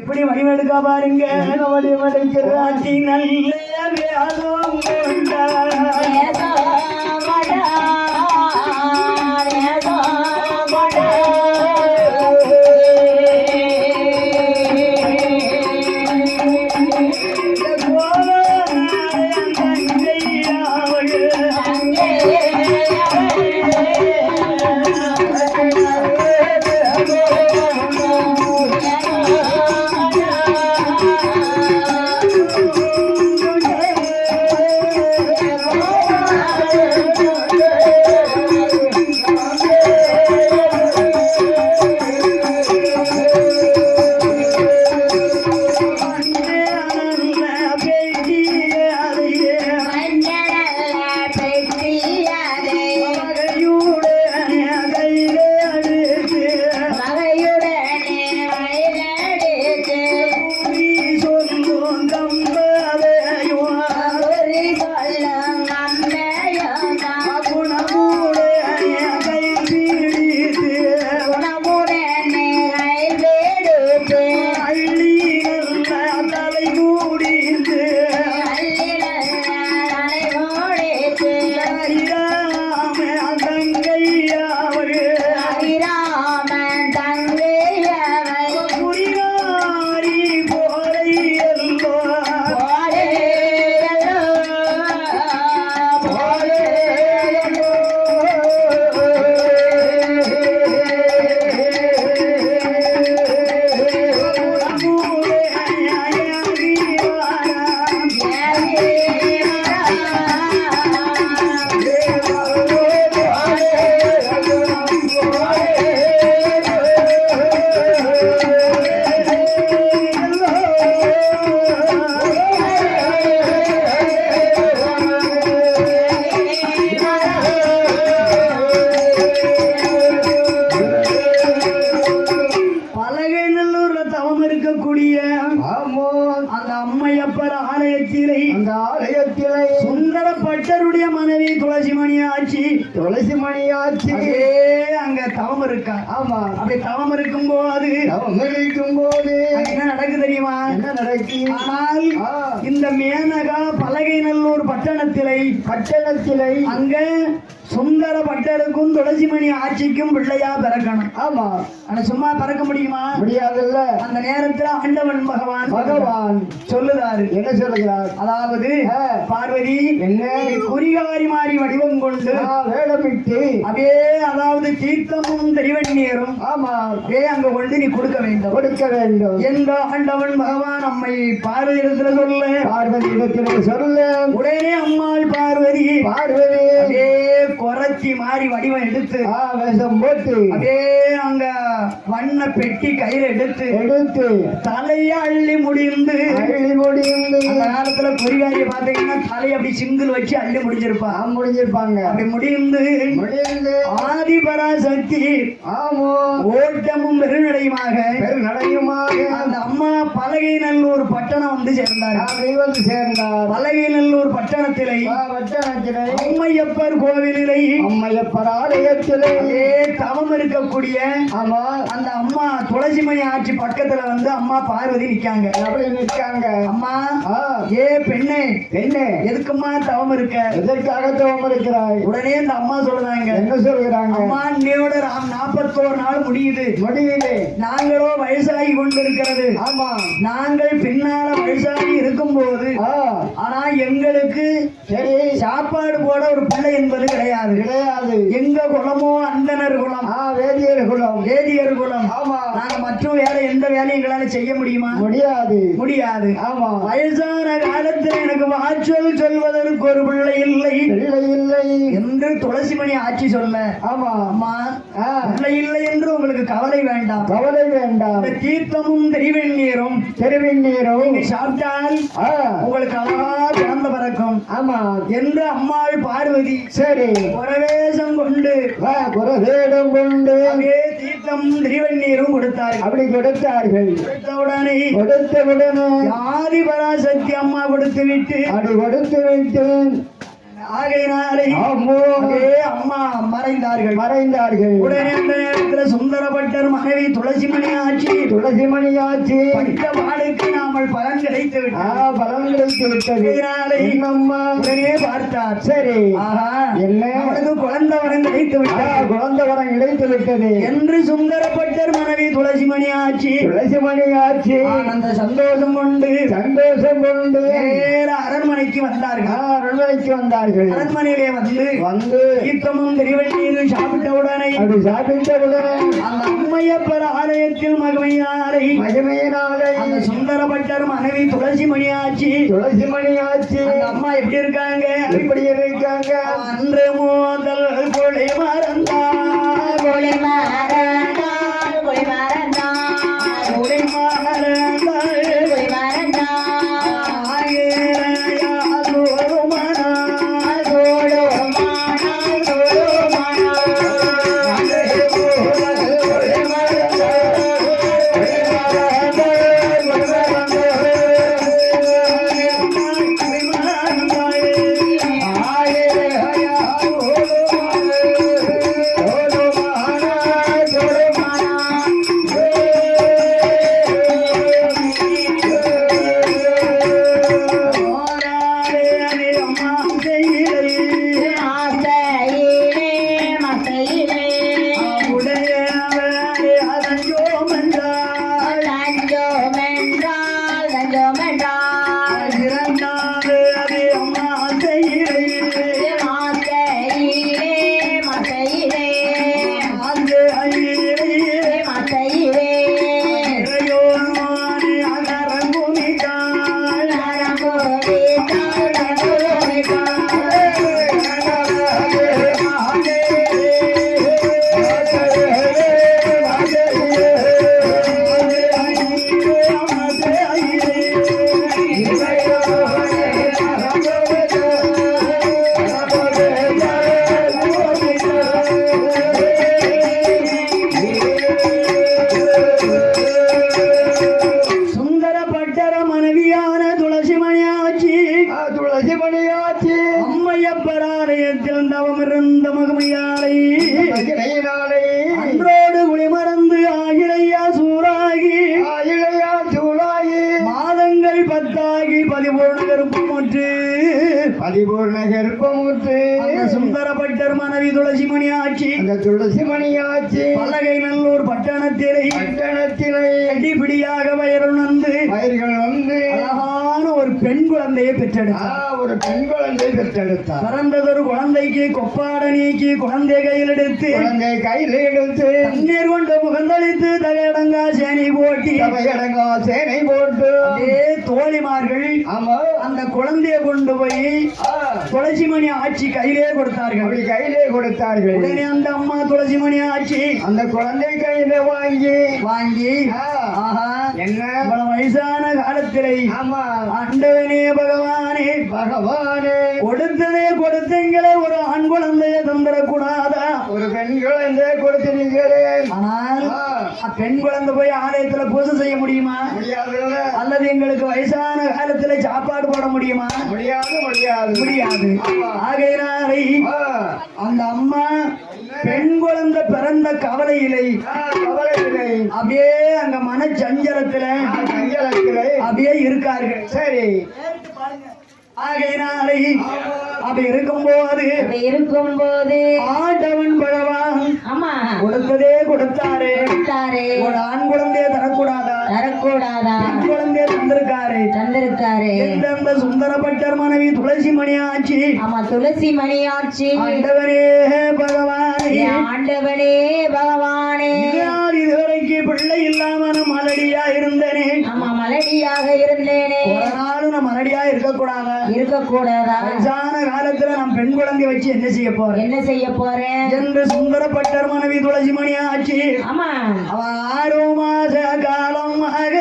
எப்படி வடிவெடுக்க பாருங்க. வடிவெடுக்கிறாட்டி நல்ல வேதம் சுந்தரப்பட்டருடைய மனைவி துளசிமணி ஆட்சி அங்க தவம் இருக்கா. ஆமா, அப்படி தவம் இருக்கும் போது என்ன நடக்கு தெரியுமா? என்ன நடக்கு? ஆனால் இந்த மேனகா பலகைநல்லூர் பட்டணத்திலே அங்க சுந்தர பட்டருக்கும் துளசிமணி ஆட்சிக்கும் பிள்ளையா பிறக்கணும். ஆமா, ஆனா சும்மா பிறக்க முடியுமா? முடியாதுல்ல. அந்த நேரத்துல ஆண்டவன் பகவான் சொல்லுதாரு. என்ன சொல்லுகிறார்? அதாவது பார்வதி என்ன குறிகாரி மாறி வடிவம் கொண்டு வேடமிட்டு அப்படியே, அதாவது தீர்த்தமும் திருவண்ணீரும் ஆமா அப்படியே அங்க கொண்டு நீ கொடுக்க வேண்டும் என்ற ஆண்டவன் பகவான் அம்மை பார்வதி இடத்துல சொல்ல உடனே அம்மாள் பார்வதி அப்படியே குறைச்சி மாறி வடிவம் எடுத்து வேஷம் போட்டு அப்படியே அங்க வண்ண பெட்டி கையில எடுத்து தலைய அள்ளி முடிந்து அந்த காலத்துல குறிகாரிய பாத்தீங்கன்னா தலையை அப்படி சிங்கிள் வச்சு அள்ளி முடிஞ்சிருப்பாங்க. அப்படி முடிந்து ஆதி பராசக்தி ஓட்டமும் பெருநடையுமாக அந்த அம்மா பலகைநல்லூர் பட்டணம் வந்து சேர்ந்தார். பலகைநல்லூர் பட்டணத்திலே அம்மையப்பர் கோவிலிலே அம்மையப்பர் ஆலயத்திலே தவம் இருக்கக்கூடிய அந்த அம்மா துளசிமணி ஆட்சி பக்கத்துல வந்து அம்மா பார்வதி நிக்காங்க. அம்மா ஏ பெண்ணே எதுக்குமா தவம் இருக்க? எதற்காக தவம் இருக்கிறாய்? உடனே இந்த அம்மா சொல்றாங்க. என்ன சொல்றாங்க? அம்மா நீயோட 41 நாள் முடியுது. நாங்களோ வயசாகி கொண்டிருக்கிறது. ஆமா, நாங்கள் பின்னால வயசாகி இருக்கும் போது ஆனா எங்களுக்கு சாப்பாடு போட ஒரு பிள்ளை என்பது கிடையாது. எங்க குலமோ அந்தனர் குலம், வேதியர் குலம். ஆமா, நாங்க மற்றும் வேற எந்த வேலையும் எங்களால செய்ய முடியுமா? முடியாது. ஆமா, வயசான காலத்தில் எனக்கு வாச்சல் சொல்வதற்கு ஒரு பிள்ளை இல்லை என்று துளசிமணி ஆட்சி சொல்ல. ஆமா அம்மா, பிள்ளை இல்லை என்று உங்களுக்கு கவலை வேண்டாம். தீர்த்தமும் திருவெண்ணீரும் சாப்பிட்டால் உங்களுக்கு அழகா பிறந்த பிறக்கும். ஆமா என்று அம்மாள் பார்வதி சரி புறவேசம் கொண்டு அப்படியே தீர்த்தம் திருவெண்ணீரும் கொடுத்தார்கள். அப்படி கொடுத்தார்கள். கொடுத்தவுடனே ஆதி பராசக்தி அம்மா கொடுத்து விட்டு ஆகையினாலே அம்மா மறைந்தார்கள். உடனே அந்த நேரத்தில் சுந்தரபட்டர் மனைவி துளசிமணி ஆட்சி படித்த வாளுக்கு நாமல் பலன் கிடைத்து விட்டது. உடனே பார்த்தார். சரி, என்ன அவனுக்கு குழந்தை வரம் கிடைத்து விட்டது என்று சுந்தரபட்டர் மனைவி துளசிமணி ஆட்சி அந்த சந்தோஷம் கொண்டு அரண்மனைக்கு வந்தார்கள். அரண்மனையிலே வந்து ஈத்தமும் திருவள்ளீரும் சாப்பிட்ட உடனே அந்த அம்மையப்பர் ஆலயத்தில் மகிமையாரை அந்த சுந்தரபட்டர் மனைவி துளசிமணி ஆட்சி அந்த அம்மா எப்படி இருக்காங்க? அன்று மோதல் கொலை மறந்தார் அம்மையப்பராலயத்தில் தவம் இருந்த மகிமையாலை அன்றோடு குளிமறந்து ஆயிழையா சூறாகி மாதங்கள் 10 ஆகி பரிபூர்ண கர்ப்பமுற்று சுந்தரபட்டர் மனைவி துளசிமணி ஆட்சி பலகை நல்லூர் பட்டணத்திலே அடிப்படியாக வயர்கள் வந்து அழகான ஒரு பெண் குழந்தையை பெற்றெடுத்தார். பிறந்ததொரு குழந்தைக்கு கொப்பாட நீக்கி குழந்தை கையில் எடுத்து தண்ணீர் கொண்டு முகந்தளித்து தகையடங்கா சேனை போட்டு தோழிமார்கள் அந்த குழந்தையை கொண்டு போய் துளசிமணி ஆட்சி கையிலே கொடுத்தார்கள். உடனே அந்த அம்மா துளசிமணி ஆட்சி அந்த குழந்தை கையில வாங்கி என்ன வயசான காலத்திலே ஆண்டவனே பகவானே கொடுத்தீங்களே ஒரு ஆண் குழந்தையை தந்துடக்கூடாதா? ஒரு பெண் குழந்தையை கொடுத்தீங்களே, ஆனால் பெண் குழந்தை போய் ஆலயத்துல பூஜை செய்ய முடியுமா? முடியாது. அல்லது எங்களுக்கு வயசான காலத்துல சாப்பாடு போட முடியுமா? முடியாது. ஆகையினாலே அந்த அம்மா பெண் குழந்தை பிறந்த கவலையிலே அப்படியே அங்க மனச்சஞ்சலத்துல அப்படியே இருக்கார்கள். சரி, ஆகையினாலே அப்படி இருக்கும்போது ஆண்டவன் பகவான் கொடுத்தாரே ஒரு ஆண் குழந்தைய தரக்கூடாதா? பெண் குழந்தைய தந்திருக்காரு. எந்த சுந்தரபட்டர் மனைவி துளசிமணி ஆட்சி ஆண்டவனே பகவானே இதுவரைக்கு பிள்ளை இல்லாம மலடியாக இருந்தேனே. ஒரு நாளும் நான் மலடியா இருக்கக்கூடாதா? வயசான காலத்துல நான் பெண் குழந்தை வச்சு என்ன செய்ய போறேன் என்று சுந்தரபட்டர் மனைவி துளசிமணி ஆட்சி அவன் 6 மாத காலமாக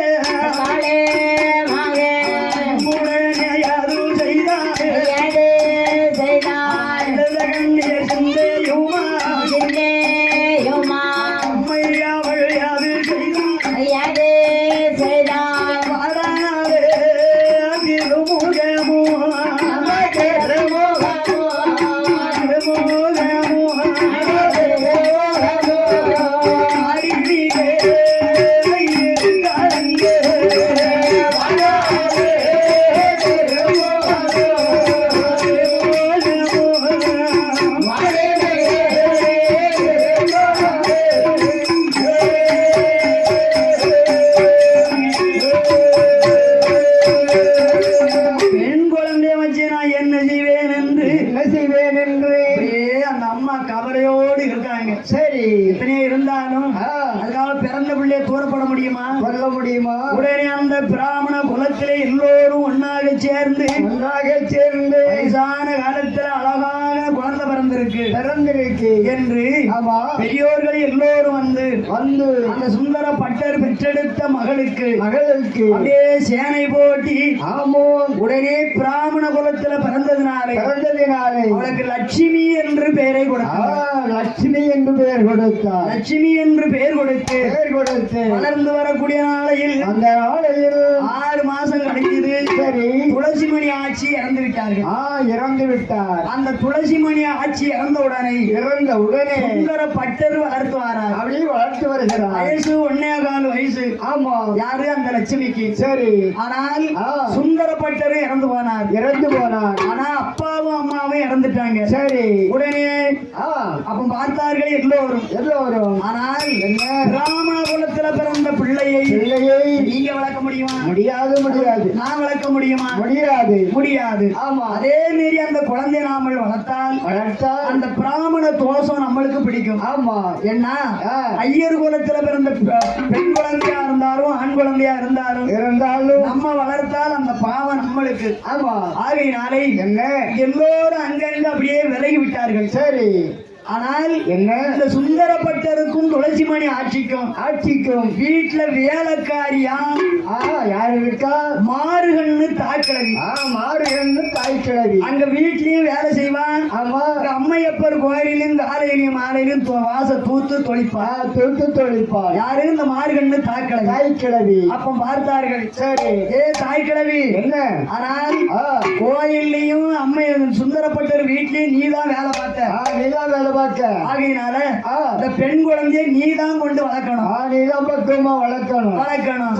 அந்த பிராமண குலத்திலே எல்லோரும் ஒன்னாக சேர்ந்து வயசான காலத்துல அழகாக குழந்தை பிறந்திருக்கு என்று பெரியோர்கள் எல்லோரும் வந்து அந்த சுந்தர பட்டர் பெற்றெடுத்த மகளுக்கு அப்படியே சேனை போட்டி உடனே பிராமண குலத்துல பிறந்ததினாலே அவளுக்கு லட்சுமி என்று பெயரை கொடுத்தார். லட்சுமி என்று பெயர் கொடுத்து வளர்ந்து வரக்கூடிய நாளையில் அந்த நாளையில் 6 மாசம் கழிஞ்சது. சரி, துளசிமணி ஆட்சி இறந்து விட்டார். அந்த துளசிமணி ஆட்சி இறந்த உடனே சுந்தர பட்டர் வளர்த்து வரார். அப்படியே வளர்த்து வருகிறார். வயசு 1.25 வயசு. ஆமா, யாரு அந்த லட்சுமிக்கு. சரி, ஆனால் சுந்தர பட்டர் இறந்து போனார். ஆனா அப்பாவும் அம்மாவும் இறந்துட்டாங்க. சரி, உடனே அப்ப பார்த்தார்கள் எல்லோரும். ஆனால் பிராமண குலத்துல பிறந்த பிள்ளையை நீங்க வளர்க்க முடியுமா? முடியாது. நான் வளர்க்க முடியுமா? முடியாது. ஆமா, அதே மாரி அந்த குழந்தை நாமல் வளர்த்தால் அந்த பிராமண தோஷம் நம்மளுக்கு பிடிக்கும். ஆமா, என்ன ஐயர் குலத்துல பிறந்த பெண் குழந்தையா இருந்தாலும் ஆண் குழந்தையா இருந்தாலும் நம்ம வளர்த்தால் அந்த பாவம் நம்மளுக்கு. ஆமா, ஆகையினாலே என்ன எல்லோரும் அங்கங்க அப்படியே விலகி விட்டார்கள். சரி, ஆனால் இந்த சுந்தரப்பட்டருக்கும் துளசிமணி ஆட்சிக்கும் வீட்டுல வேலைக்காரியா யாரு இருக்கா? மாறுகண்ணு தாய்க்கிழவி. அங்க வீட்லயும் வேலை செய்வான். ஆமா, அம்மையப்பர் கோயிலும் காலையிலும் மாலையிலும் வாச தூத்து தொழிப்பா. யாரு? இந்த மாறுகண்ணு தாய்க்கிழவி. அப்ப பார்த்தார்கள். சரி, தாய்க்கிழவி என்ன? ஆனால் கோயில்லையும் அம்மை சுந்தரப்பட்டர் வீட்லயும் நீதான் வேலை பார்த்த. ஆகையினால இந்த பெண் குழந்தையை நீதான் கொண்டு வளர்க்கணும்.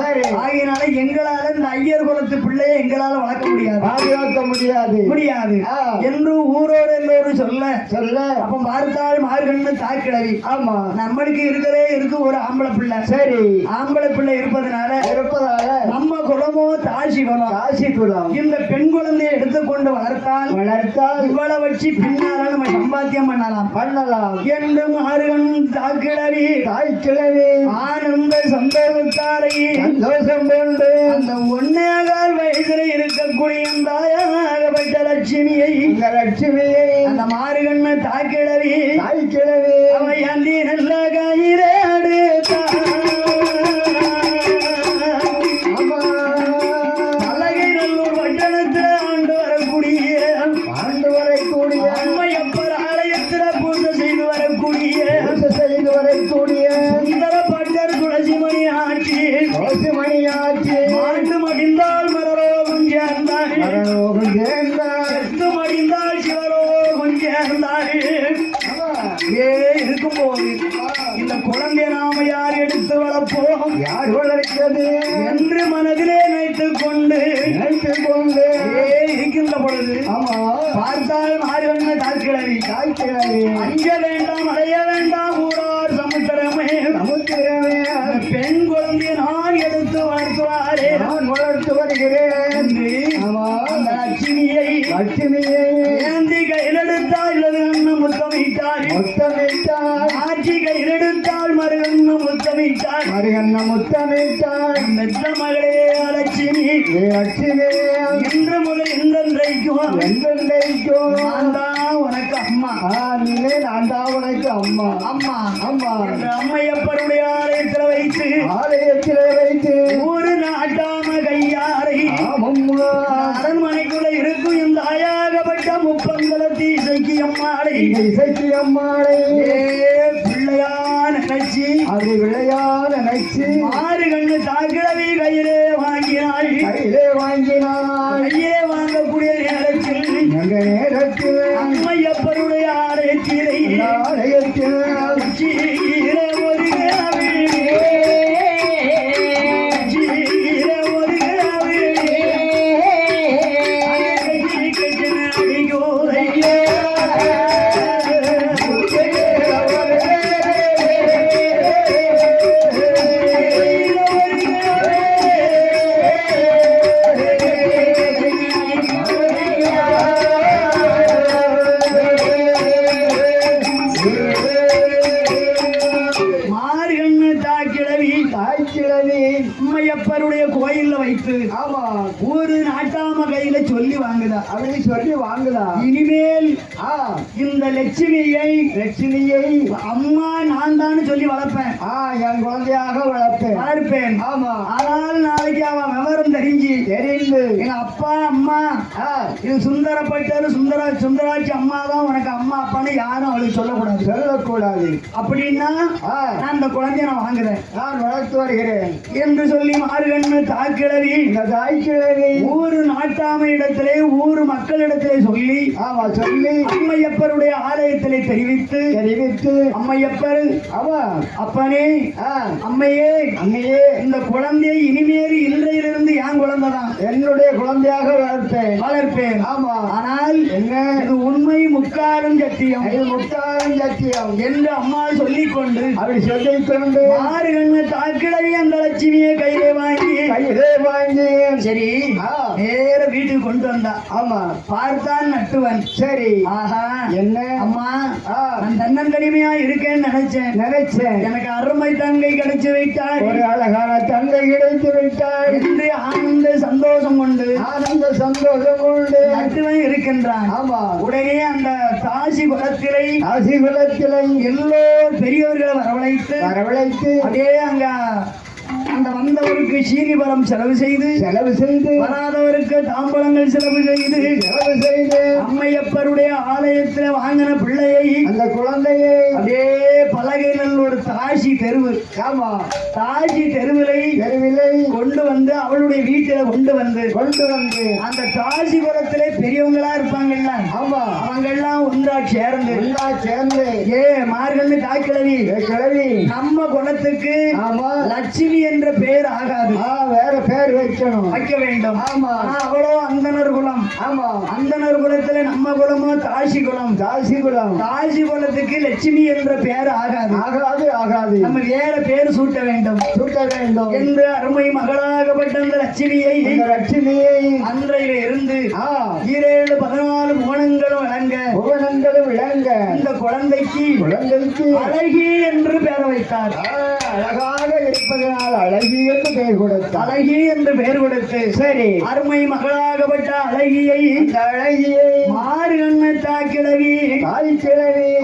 சரி, ஆகையினால எங்களால இந்த ஐயர் குலத்து பிள்ளையை எங்களால வளர்க்க முடியாது என்று ஊரோடு எல்லோரும் சொல்ல அப்ப பார்த்தால் மார்கண்ணு தாய்க்கிழவி. ஆமா, நம்மளுக்கு இருக்கு ஒரு ஆம்பளை பிள்ளை. சரி, ஆம்பளை பிள்ளை இருப்பதனால நம்ம குலமோ தாசி குலம். இந்த பெண் குழந்தையை எடுத்துக்கொண்டு வளர்த்தால் இவ்வளவு வச்சு பின்னால நம்ம சம்பாத்தியம் பண்ணலாம் என்று மாறுகண் தாய்க்கிழவி ஆனந்த சந்தோஷம் கொண்டு அந்த 1.25 வயசுல இருக்கக்கூடிய தாயாகப்பட்ட லட்சுமியை அந்த மாறுகண்ண தாய்க்கிழவி அவை அந்தி நல்ல கயிறாடு அழகை நல்லூர் பட்டணத்தில் ஆண்டு வரக்கூடிய அம்மையப்பர் ஆலயத்தில் பூஜை செய்து வரக்கூடிய சுந்தர பட்டர் துளசிமணி ஆட்சி ஆண்டு மடிந்தால் மரரோகம் சேர்ந்தாள். மடிந்தால் சிவரோகம் சேர்ந்தாள். இருக்கும்போது இந்த குழந்தை நாம யார் எடுத்து வளர்ப்போம்? யார் வளர்க்கிறது என்று மனதிலே நினைத்துக் கொண்டு இருக்கின்ற பொழுது பார்த்தால் மாறுவண்ண தாய்க்கிழவி அஞ்ச வேண்டாம், அடைய வேண்டாம், ஊரார் சமுத்திரமே பெண் குழந்தை நான் எடுத்து வளர்த்து வருகிறேன். அந்த லட்சுமியை ஏந்தி கையில் எடுத்தால் இல்லது அண்ணன் முத்தமிட்டாள். ஆட்சி கையில் எடுத்தால் மருகண்ண முத்தமிட்டாள். மெத்த மகளே லட்சுமி என்று முதல் என்றென்றைக்கும் நான் தான் உனக்கு அம்மா. நான் தான் உனக்கு அம்மா. அம்மையப்பருடைய ஆலயத்தில் வைத்து ஒரு நாட்டாம கையாரை அரண்மனைக்குள்ள இருக்கும் இந்த ஆயாகப்பட்ட முப்பந்தலத்தி இசைக்கு அம்மாளை பிள்ளையான நினைச்சு ஆறு கண்ணு தாக்கிழவி கையிலே வாங்கினாள். கையிலே வாங்கக்கூடிய நேரத்தில் அம்மையப்பருடைய ஆலயத்திலே கோயில்ல வைத்து ஆமா ஒரு நாட்டாம கையில சொல்லி வாங்குதா. அப்படி சொல்லி வாங்குதா. இனிமேல் இந்த லட்சுமியை அம்மா நான் தான் சொல்லி வளர்ப்பேன். என் குழந்தையாக வளர்ப்பேன். ஆமா. ஆனால் நாளைக்கு அவன் விவரம் தெரிஞ்சு எங்க அப்பா அம்மா இது சுந்தரப்பட்டர் சுந்தராட்சி அம்மா தான் உனக்கு அம்மா அப்பான்னு யாரும் அவளுக்கு சொல்லக்கூடாது. அப்படின்னா நான் அந்த குழந்தைய நான் வாங்குறேன், நான் வளர்த்து வருகிறேன் என்று சொல்லி மார்கண்ணு தாய்க்கிழவி ஊரு நாட்டாமை இடத்திலே ஊர் மக்களிடத்திலே சொல்லி அம்மையப்பருடைய ஆலயத்திலே தெரிவித்து அம்மையப்பர் அப்பனே அம்மையே இந்த குழந்தையை இனிமேல் இன்றையிலிருந்து என் குழந்தைதான், என்னுடைய குழந்தையாக வளர்ப்பேன். ஆமா. ஆனால் இது உண்மை முக்காலும் சத்தியம் என்று அம்மா சொல்லிக்கொண்டு மார்கண்ணு தாக்கிழவி அந்த லட்சுமியை கையிலே வாங்கி சரி நேர வீட்டுக்கு கொண்டு வந்தா. ஆமா. பார்த்தான் நட்டுவன். சரி. ஆஹா என்ன அம்மா நான் தன்னந்தனிமையா இருக்கேன்னு நினைச்சேன். எனக்கு அருமை தங்கை கிடைச்சு வைத்தாள், ஒரு அழகான தங்கை கிடைத்து விட்டாள் என்று ஆனந்த சந்தோஷம் கொண்டு நட்டுவன் இருக்கின்றான். ஆமா. உடனே அந்த காசி குலத்திலே எல்லோ பெரியவர்களை வரவழைத்து அப்படியே அங்க அந்த வந்தவருக்கு சீனிபரம் செலவு செய்து வராதவருக்கு தாம்பழங்கள் செலவு செய்து அம்மையப்பருடைய ஆலயத்தில் வாங்கின பிள்ளையை அந்த குழந்தையை அப்படியே பலகையில் ஒரு தாசி தெருவு தெருவிலை கொண்டு வந்து அவளுடைய வீட்டில கொண்டு வந்து அந்த தாசி குலத்திலே பெரியவங்களா இருப்பாங்கல்ல, அவங்க எல்லாம் ஒன்றா சேர்ந்து மார்கண்ணு தாய்க்கிழவி நம்ம குலத்துக்கு லட்சுமி என்ற பெயர் ஆகாது, வேற பெயர் வைக்க வேண்டும். அவளோ அந்தனர் குலம். அந்தனர் குலத்துல நம்ம குலமோ தாசி குலத்துக்கு லட்சுமி என்ற பெயர் ஆகாது. நம்ம வேற பெயர் சூட்ட வேண்டும் என்று அருமை மகளாகப்பட்ட அந்த லட்சுமியை அன்றையில இருந்து 14 புவனங்களும் விளங்க இந்த குழந்தைக்கு அழகி என்று பெயர் வைத்தார். அழகாக இருப்பதனால் அழகி என்று பெயர் கொடுத்து சரி அருமை மகளாகப்பட்ட அழகியை மார்கண்ணு தாய்க்கிழவி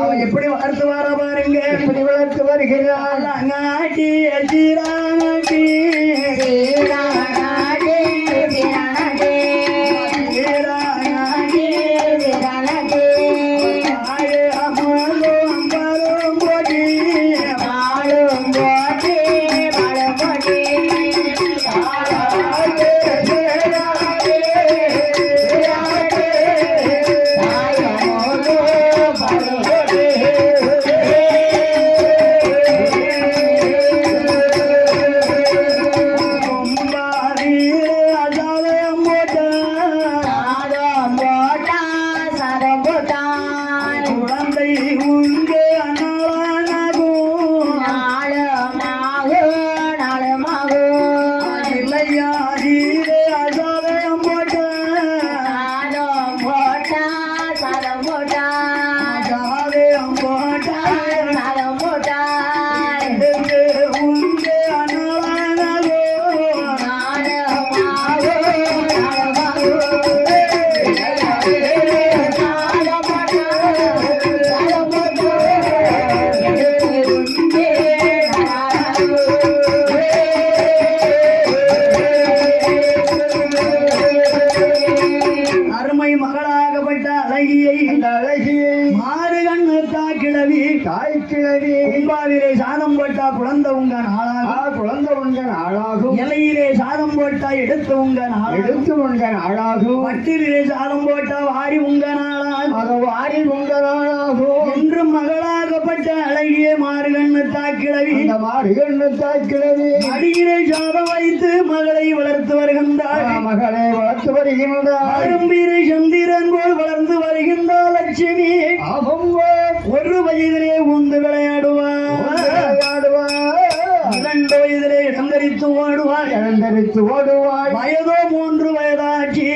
அவன் எப்படி வளர்த்து வர பாருங்க, எப்படி வளர்த்து வருகிறாள். அங்காட்டி கும்பாவிலே சாதம் போட்டா குழந்த உங்க நாளாகும். இலையிலே சாதம் போட்டா எடுத்து உங்க நாளாகும். வட்டிலே சாதம் போட்டா வாரி உங்க நாளாகும் என்று மகளாகப்பட்ட அழகிய மார்கண்ணு தாய்க்கிழவி அடியிலே சாதம் வைத்து மகளை வளர்த்து வருகின்றார். அரும்பீரை சந்திரன் போல் வளர்ந்து வருகின்றார் லட்சுமி. ஒரு வயதிலே உந்து விளையாடுவார், 2 வயதிலே இளந்தரித்து ஓடுவாள், வயதோ 3 வயதாகி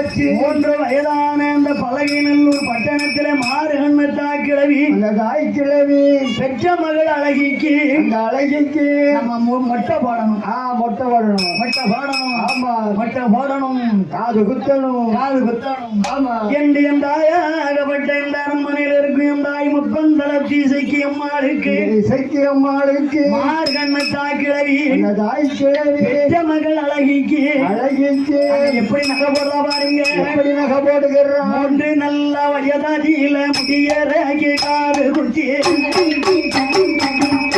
வயதாச்சு 3 வயதான அந்த பலகைநல்லூர் பட்டணத்திலே மாறு கண்ணத்தா கிழவி அந்த தாய் கிழவி பெற்ற மகள் அழகிக்கு அந்த அழகிக்கு நம்ம மொட்டை போடணும் மொட்டை போடணும் மொட்டை போடணும் ஆமா மொட்டை போடணும் காது குத்தணும் காது குத்தணும் ஆமா என்று என் தாயாகப்பட்ட இந்த அரண்மனையில் இருக்கும் என் தாய் முப்பந்தளத்தி இசைக்கு அம்மாளுக்கு இசைக்கு அம்மாளுக்கு மாறு கண்ணத்தா கிழவி அந்த தாய் கிழவி பெற்ற மகள் அழகிக்கு அழகிக்கு எப்படி நகை போடுறா பாருங்க எப்படி நகை போடுகிறோம் 3 நல்ல வயதாதியில முடியறகி காது குத்தி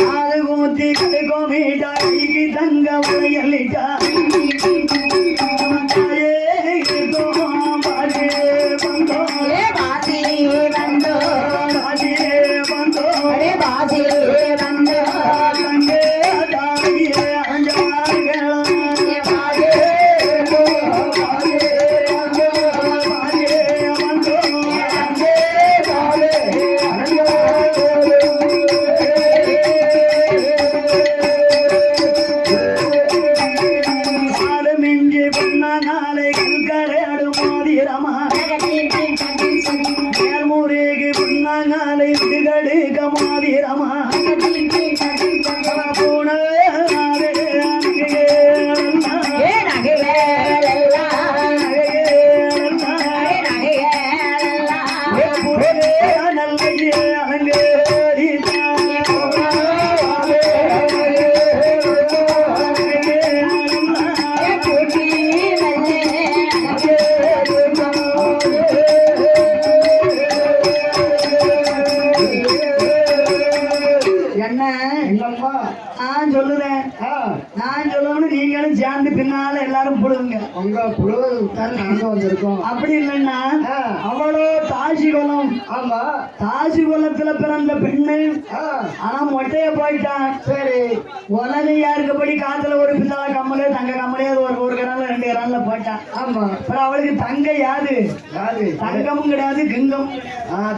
காது குத்தி கடுகோமிட்டாய்க்கு தங்க வளையலிட்டா நான் சொல்லணும் நீங்களும் சேர்ந்து பின்னால எல்லாரும் புழுங்க உங்க புழுவதுதான் நாங்க வந்திருக்கோம் அப்படி இல்லைன்னா அவளோ தாசி குலம் ஆமா தாசி குலத்துல பிறந்த பெண்ணு ஆனா மொட்டைய போயிட்டான் சரி உலகம் யாருக்குப்படி காத்துல ஒரு பின்னால கம்மலே தங்க கம்மலே ஒரு கிராம்ல 2 கிராம்ல போயிட்டான் ஆமா அப்புறம் அவளுக்கு தங்க யாரு தங்கமும் கிடையாது கிங்கம்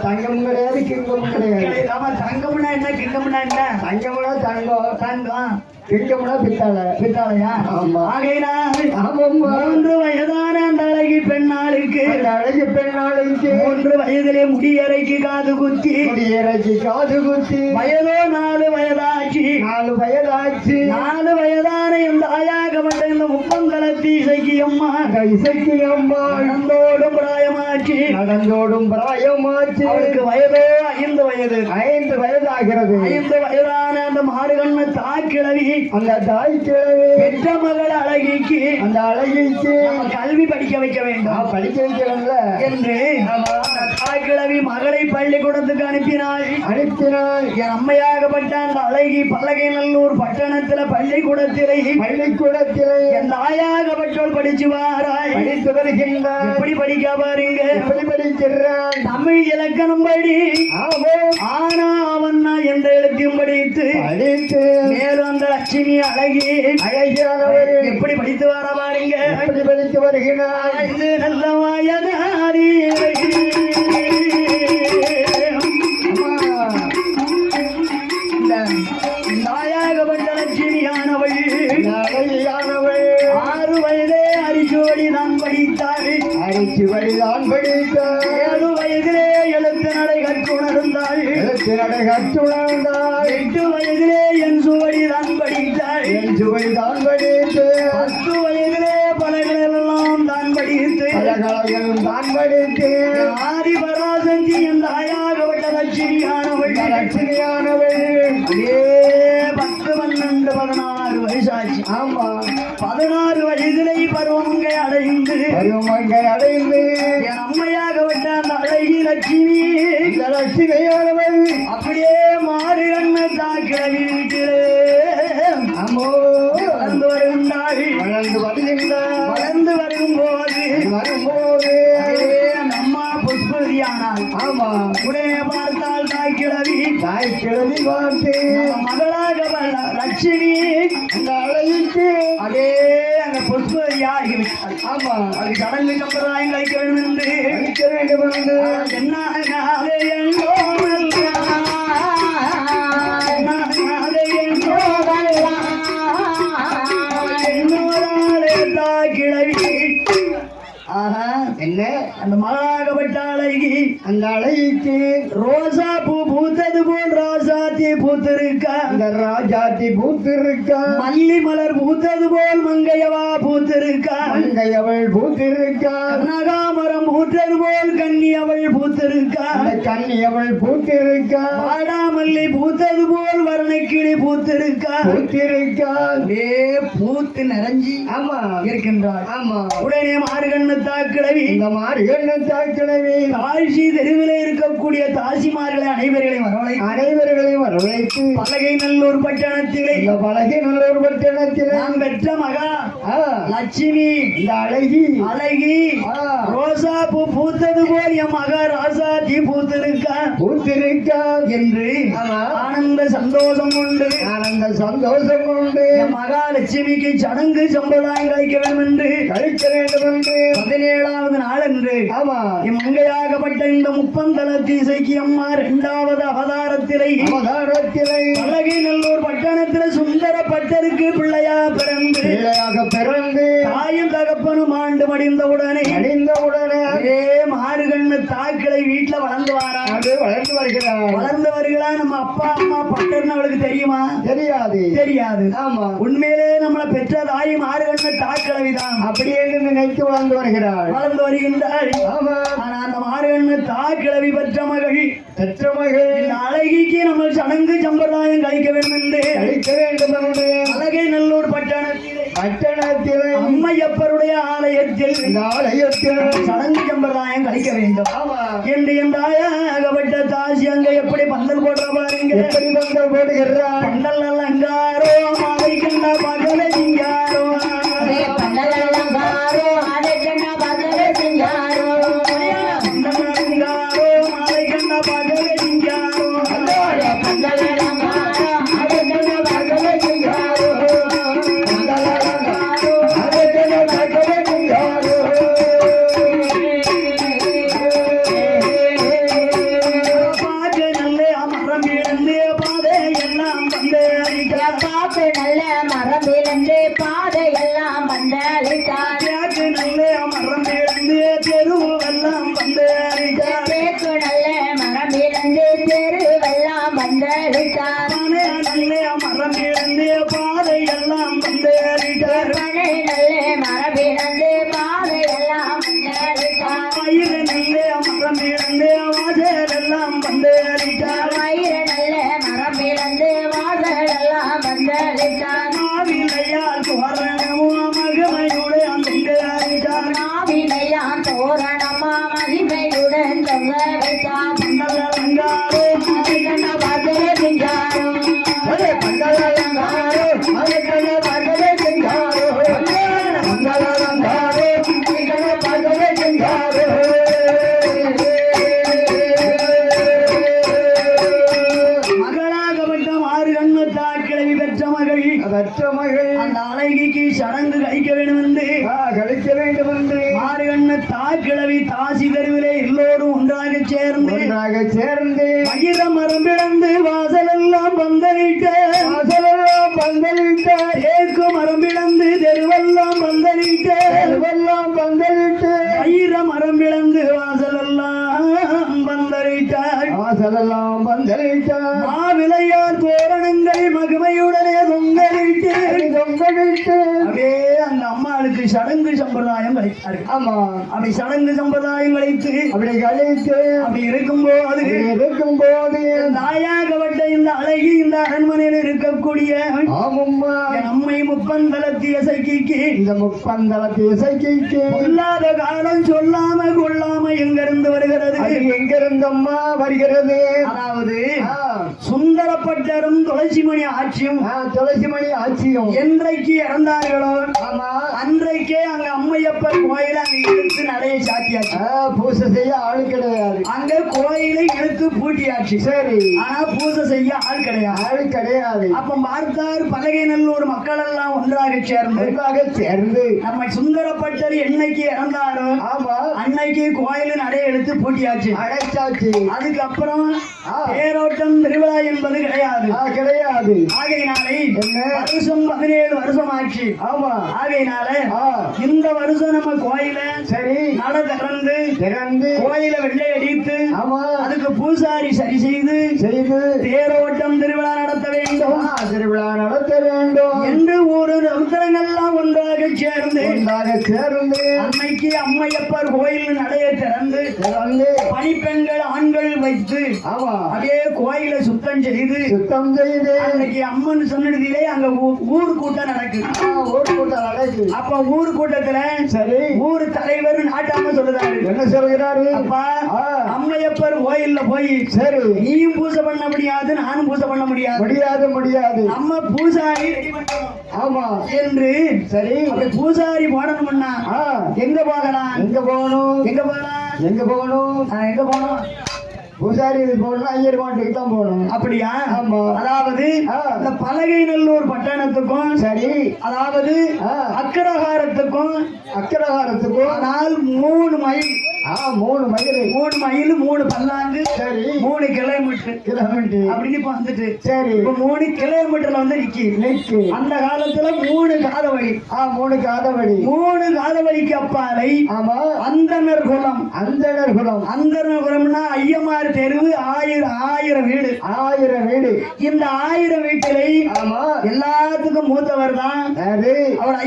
தங்கமும் கிடையாது கிங்கமும் கிடையாது ஆமா தங்கம்னா என்ன கிங்கம்னா என்ன தங்கம்னா தங்கம் தங்கம் கிங்கம்னா பித்தாளையா ஆகையினால் 3 வயதான அந்த அழகி பெண்ணாளுக்கு 3 வயதிலே முடியறைக்கு காது குத்தி வயதோ 4 வயதாச்சு 4 வயதான இந்த ஆயாகப்பட்ட இந்த முப்பந்தளத்தி இசைக்கு அம்மா நடந்தோடும் பிராயமாச்சு அவருக்கு வயதோ 5 வயதாகிறது 5 வயதான அந்த மாறுகண்ண தாக்கிழவி அந்த தாய் கிழவி பெற்ற மகள் அழகிக்கு அந்த அழகிக்கு கல்வி படிக்க வைக்க வேண்டும் படிக்க வைக்கணும்ல என்று தாய் கிழவி மகளை பள்ளிக்கூடத்துக்கு அனுப்பினாள் என் அம்மையாகப்பட்ட அந்த அழகி பல்லகைநல்லூர் பட்டணத்துல பள்ளிக்கூடத்திலே என் தாயாகப்பட்டோள் படிச்சு வாராய் படித்து வருகின்றார் எப்படி படிக்க பாருங்க எப்படி படிக்கிறான் தமிழ் இலக்கணம் படி ஆனா அவன்னா என்ற எழுத்தையும் படித்து மேலும் அந்த லட்சுமி அழகியானவர் எப்படி படித்து வர பாருங்க எப்படி படித்து வருகிறார் இது நல்ல வயதாரி நாயாகப்பட்ட லட்சுமியானவள் 6 வயதே அரிச்சோடி தான் படித்தாள் 7 வயதிலே எழுத்து நடை கற்றுணர்ந்தாள் 8 வயதிலே என் சுவடி தான் படித்தாள் 10 வயதிலே பலகளெல்லாம் தான் படித்து ஆதி பராசக்தி என் தாயாகப்பட்ட லட்சுமியானவள் அதே 10, 12, 16 வயசாச்சு 16 வயதிலே பருவமங்கை அடைந்து என் அம்மையாகப்பட்ட அந்த அழகி லட்சுமியானவள் அப்படியே மாறு கண்ண தாக்கிழவி வீட்டிலே வளர்ந்து வரும்போது அந்த அம்மா புஷ்பதியானாள் உடனே பார்த்தால் தாய்க்கிழவி பார்த்து மகளாக லட்சுமி அந்த அழகிக்கு அதே அங்க புஷ்பதியாகி விட்டாள் அதுக்கு சடங்கு சம்பிரதாயம் கழிக்க வேண்டும் என்று என்ன அந்த மகளாகப்பட்ட அழகி அந்த அழகிக்கு ரோசா பூ பூத்தது போல் ராசாத்தி பூத்திருக்கா. அந்த ராஜாத்தி பூத்திருக்கா. மல்லி மலர் பூத்தது போல் மங்கையவா பூத்திருக்கா. மங்கையவள் பூத்திருக்கா. கனகாமரம் பூத்தது போல் கன்னி அவள் பூத்திருக்கா. அந்த கன்னியவள் பூத்திருக்கா. வாடாமல்லி பூத்தது போல் வர்ணக்கிளி பூத்திருக்கா. பூத்திருக்கா. அப்படியே பூத்து நிறைஞ்சி ஆமா இருக்கின்றாள். ஆமா. உடனே மாறுகண்ணு தாக்கிழவி இந்த மாறுகண்ணு தாக்கிழவி தாழ்ச்சி தெருவில் இருக்கக்கூடிய தாசிமார்களை அனைவர்களையும் வரவழை அனைவர்களையும் வரவழைத்து பலகை நல்லூர் பட்டணத்திலே இந்த பலகை நல்லூர் பட்டணத்தில் நான் பெற்ற மகா ஆ, லட்சுமி இந்த அழகி அழகி ஆ, ரோசா பூ பூத்தது போல் என் மகா ராசாத்தி பூத்திருக்கா பூத்திருக்கா என்று ஆமா. ஆனந்த சந்தோஷம் கொண்டு ஆனந்த சந்தோஷம் கொண்டு என் மகாலட்சுமிக்கு சடங்கு சம்பிரதாயம் கழிக்க வேண்டும் என்று கழிக்க வேண்டும் என்று 17வது நாளன்று ஆமா என் மங்கையாகப்பட்ட இந்த முப்பந்தலத்தி இசைக்கு அம்மா 2வது அவதாரத்திலே அவதாரத்திலே பலகை நல்லூர் பட்டணத்தில் சுந்தர பட்டருக்கு பிள்ளையா பிறந்து பிள்ளையாக பிறந்து தாயும் தகப்பனும் ஆண்டு மடிந்தவுடனே அடைந்தவுடனே அதே மாறுகண்ணு தாக்களை வீட்டுல வளர்ந்து வாரா. அது வளர்ந்து வருகிறார். வளர்ந்து வருகிறா. நம்ம அப்பா அம்மா பட்டர்னு அவளுக்கு தெரியுமா? தெரியாது தெரியாது. ஆமா. உண்மையிலே நம்மளை பெற்ற தாய் மாறுகண்ணு தாக்கிழவிதான். அப்படி என்று நினைத்து வளர்ந்து வருகிறார். வளர்ந்து வருகின்றாள். ஆமா. ஆனா அந்த மாறுகண்ணு தாக்கிழவி பெற்ற மகள் பெற்ற மகள் இந்த அழகிக்கு நம்ம சடங்கு சம்பிரதாயம் கழிக்க வேண்டும் என்று கழிக்க வேண்டும் என்று அழகை நல்லூர் பட்டணத்திலே பட்டணத்திலே அம்மையப்பருடைய ஆலயத்தில் இந்த ஆலயத்தில் சடங்கு சம்பிரதாயம் கழிக்க வேண்டும் ஆமா என்று என் தாயாகப்பட்ட தாசி அங்க எப்படி பந்தல் போடுற பாருங்க. எப்படி பந்தல் போடுகிறார். பந்தல் அலங்காரோ மாலை கண்ட பகலை சிங்காரோ பந்தல் அலங்காரோ மாலை கண்ட பகலை சிங்காரோ பாதையெல்லாம் பந்தளித்தார். நல்ல மரம் இழந்து தெருவெல்லாம் பந்தளித்தார். நல்ல மரம் இழந்து தெருவெல்லாம் பந்தளித்தார். நல்ல மரம் இழந்து பாதையெல்லாம் பந்தளித்தார். நல்ல மரம் இழந்து பாதையெல்லாம் பந்தளித்தார். வயிறு நல்ல மரம் இழந்து வாசலெல்லாம் பந்தளித்தார். வயிறு நல்ல மரம் இழந்து வாசலெல்லாம் பந்தளித்தார். மாவிலையால் தோரணமும் மகிமையுடன் தொங்க வைத்தார். மாவிலையால் தோரணமா மகிமையுடன் தொங்க வைத்தார். பந்தல் அலங்காரோ மகிழ்ந்த பகலை சிங்காரோ பந்தல் அலங்காரோ மகிழ்ந்த பகலை சிங்காரோ பந்தல் அலங்காரோ மகிழ்ந்த பகலை சிங்காரோ மகளாகப்பட்ட மாறுகண்ணு தாக்கிழவி பெற்ற மகள் பெற்ற மகள் அந்த அழகிக்கு சடங்கு கழிக்க வேண்டும் என்று கழிக்க வேண்டும் என்று மாறுகண்ணு தாக்கிழவி தாசி தெருவிலே எல்லோரும் ஒன்றாக சேர்ந்து மகிழ மரம் பிளந்து வாசலெல்லாம் பந்தலிட்ட ஏக்கு மரம் பிளந்து தெருவெல்லாம் பந்தலிட்ட மயிர மரம் பிளந்து வாசலெல்லாம் பந்தலிட்டார். மாவிளையார் தோரணங்கள் மகிமையுடனே தொங்கலிட்டு அப்படியே அந்த அம்மாளுக்கு சடங்கு சம்பிரதாயம் கழித்தார்கள். ஆமா அப்படி சடங்கு சம்பிரதாயம் கழித்து அப்படி இருக்கும்போது நாயாகப்பட்ட இந்த அழகி இந்த அரண்மனையில் இருக்கக்கூடிய என் அம்மை முப்பந்தலத்தி இசைக்கு இந்த முப்பந்தலத்தி இசைக்கு இல்லாத காலம் சொல்லாம கொள்ளாம எங்கிருந்து வருகிறது. எங்கிருந்தம்மா வருகிறது. அதாவது சுந்தரப்பட்டரும் துளசிமணி ஆட்சியும் என்றைக்கு இறந்தார்களோ அன்றைக்கே அங்க அம்மையப்பர் கோயில அங்க இழுத்து நடைய சாத்தியாச்சு. பூசை செய்ய ஆள் கிடையாது. அங்க கோயிலை இழுத்து பூட்டியாச்சு. சரி. ஆனா பூசை செய்ய ஆள் கிடையாது. அப்ப பார்த்தார் பலகை நல்லூர் மக்கள் எல்லாம் ஒன்றாக சேர்ந்து நம்ம சுந்தரப்பட்டர் என்னைக்கு இறந்தாரோ ஆமா அன்னைக்கு கோயில் நடை எடுத்து பூட்டியாச்சு. அடைச்சாச்சு. அதுக்கப்புறம் ஆ. தேரோட்டம் திருவிழா என்பது கிடையாது. கிடையாது. ஆகையினாலே என்ன? வருஷம் 17 வருஷம் ஆச்சு. ஆமா. ஆகையினால ஆ. இந்த வருஷம் நம்ம கோயில சரி. நட திறந்து திறந்து கோயில வெள்ளை அடித்து ஆமா அதுக்கு பூசாரி சரி செய்து செய்து தேரோட்டம் திருவிழா நடத்த வேண்டும் திருவிழா நடத்த வேண்டும் என்று ஒரு உத்தரங்கள்லாம் ஒன்றாக சேர்ந்து ஒன்றாக சேர்ந்து அன்னைக்கு அம்மையப்பர் கோயில் நடைய திறந்து திறந்து பணிப்பெண்கள் ஆண்கள் வைத்து ஆமா அப்படியே கோயிலை சுத்தம் செய்து சுத்தம் செய்து அன்னைக்கு அம்மன் சன்னதியிலே அங்க ஊர் கூட்டம் நடக்குது. ஊர் கூட்டம் நடக்குது. அப்ப ஊர் கூட்டத்துல சரி. ஊர் தலைவர் நாட்டாம சொல்லுறாரு. என்ன சொல்கிறாரு? அப்பா அம்மையப்பர் கோயில்ல போய் சரி நீயும் பூஜை பண்ண முடியாது நானும் பூஜை பண்ண முடியாது முடியாது முடியாது நம்ம பூசாரி ரெடி பண்ணணும் ஆமா என்று சரி அப்படி பூசாரி போடணும்னா எங்க போகலாம்? எங்க போகணும்? எங்க போகலாம்? எங்க போகணும்? எங்க போகணும்? பூசாரி இது போகணும். ஐயர் மாட்டுக்கு தான் போகணும். அப்படியா? ஆமா. அதாவது இந்த பலகை நல்லூர் பட்டணத்துக்கும் சரி அதாவது அக்கரகாரத்துக்கும் அக்கரகாரத்துக்கும் ஆனால் 3 மைல் 3 மைல் 3 மைல் 3 பல்லாண்டு சரி 3 கிலோமீட்டர் கிலோமீட்டர் அப்படின்னு இப்ப வந்துட்டு சரி இப்ப 3 கிலோமீட்டர்ல வந்து நிக்கு அந்த காலத்துல 3 காதவழி 3 காதவழி 3 காதவழிக்கு அப்பாலை ஆமா அந்தனர் குலம் அந்தனர் குலம்னா ஐயமார் தெருவு 1000 வீடு 1000 வீடு இந்த 1000 வீட்டிலே ஆமா எல்லாத்துக்கும் மூத்தவர் தான் அவர்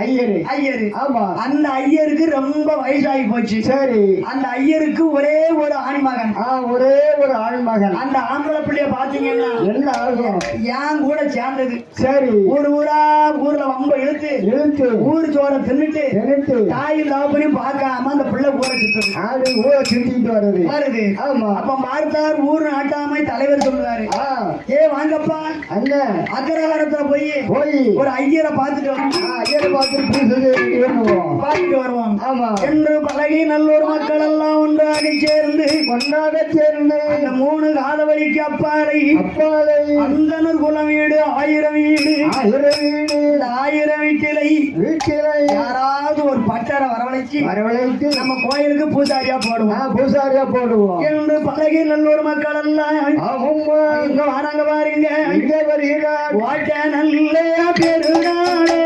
ஐயர் ஆமா அந்த ஐயருக்கு ரொம்ப வயசாகி போச்சு சரி அந்த ஐயருக்கு ஒரே ஒரு ஆண்மகன் ஒரே ஒரு ஆண்மகன் அந்த ஆம்பளை பிள்ளைய பாத்தீங்கன்னா என்ன ஆகும் ஏன் கூட சேர்ந்தது சரி ஊர்ல வம்ப இழுத்து ஊர் சோற தின்னுட்டு தாயும் தகப்பனையும் பார்க்காம அந்த பிள்ளை ஊரை சுத்துது ஊரை சுத்திட்டு வருது ஆமா அப்ப பார்த்தார் ஊர் நாட்டாமை தலைவர் சொல்லுவாரு வாங்கப்பா அண்ணன் அக்கரகாரத்துல போய் ஒரு ஐயரை பார்த்துட்டு வருவோம் ஆமா என்று பழகி நல்லூர் மக்கள் எல்லாம் ஒன்றாக சேர்ந்து இந்த 3 காதவழிக்கு அப்பாலை அந்தனர் குலம் வீடு 1000 வீடு இந்த 1000 வீட்டிலை யாராவது ஒரு பட்டரை வரவழைச்சு நம்ம கோயிலுக்கு பூசாரியா போடுவோம் என்று பழகி நல்லூர் மக்கள் எல்லாம் இங்க வராங்க பாருங்க ஓட்ட நல்ல பெருநாளே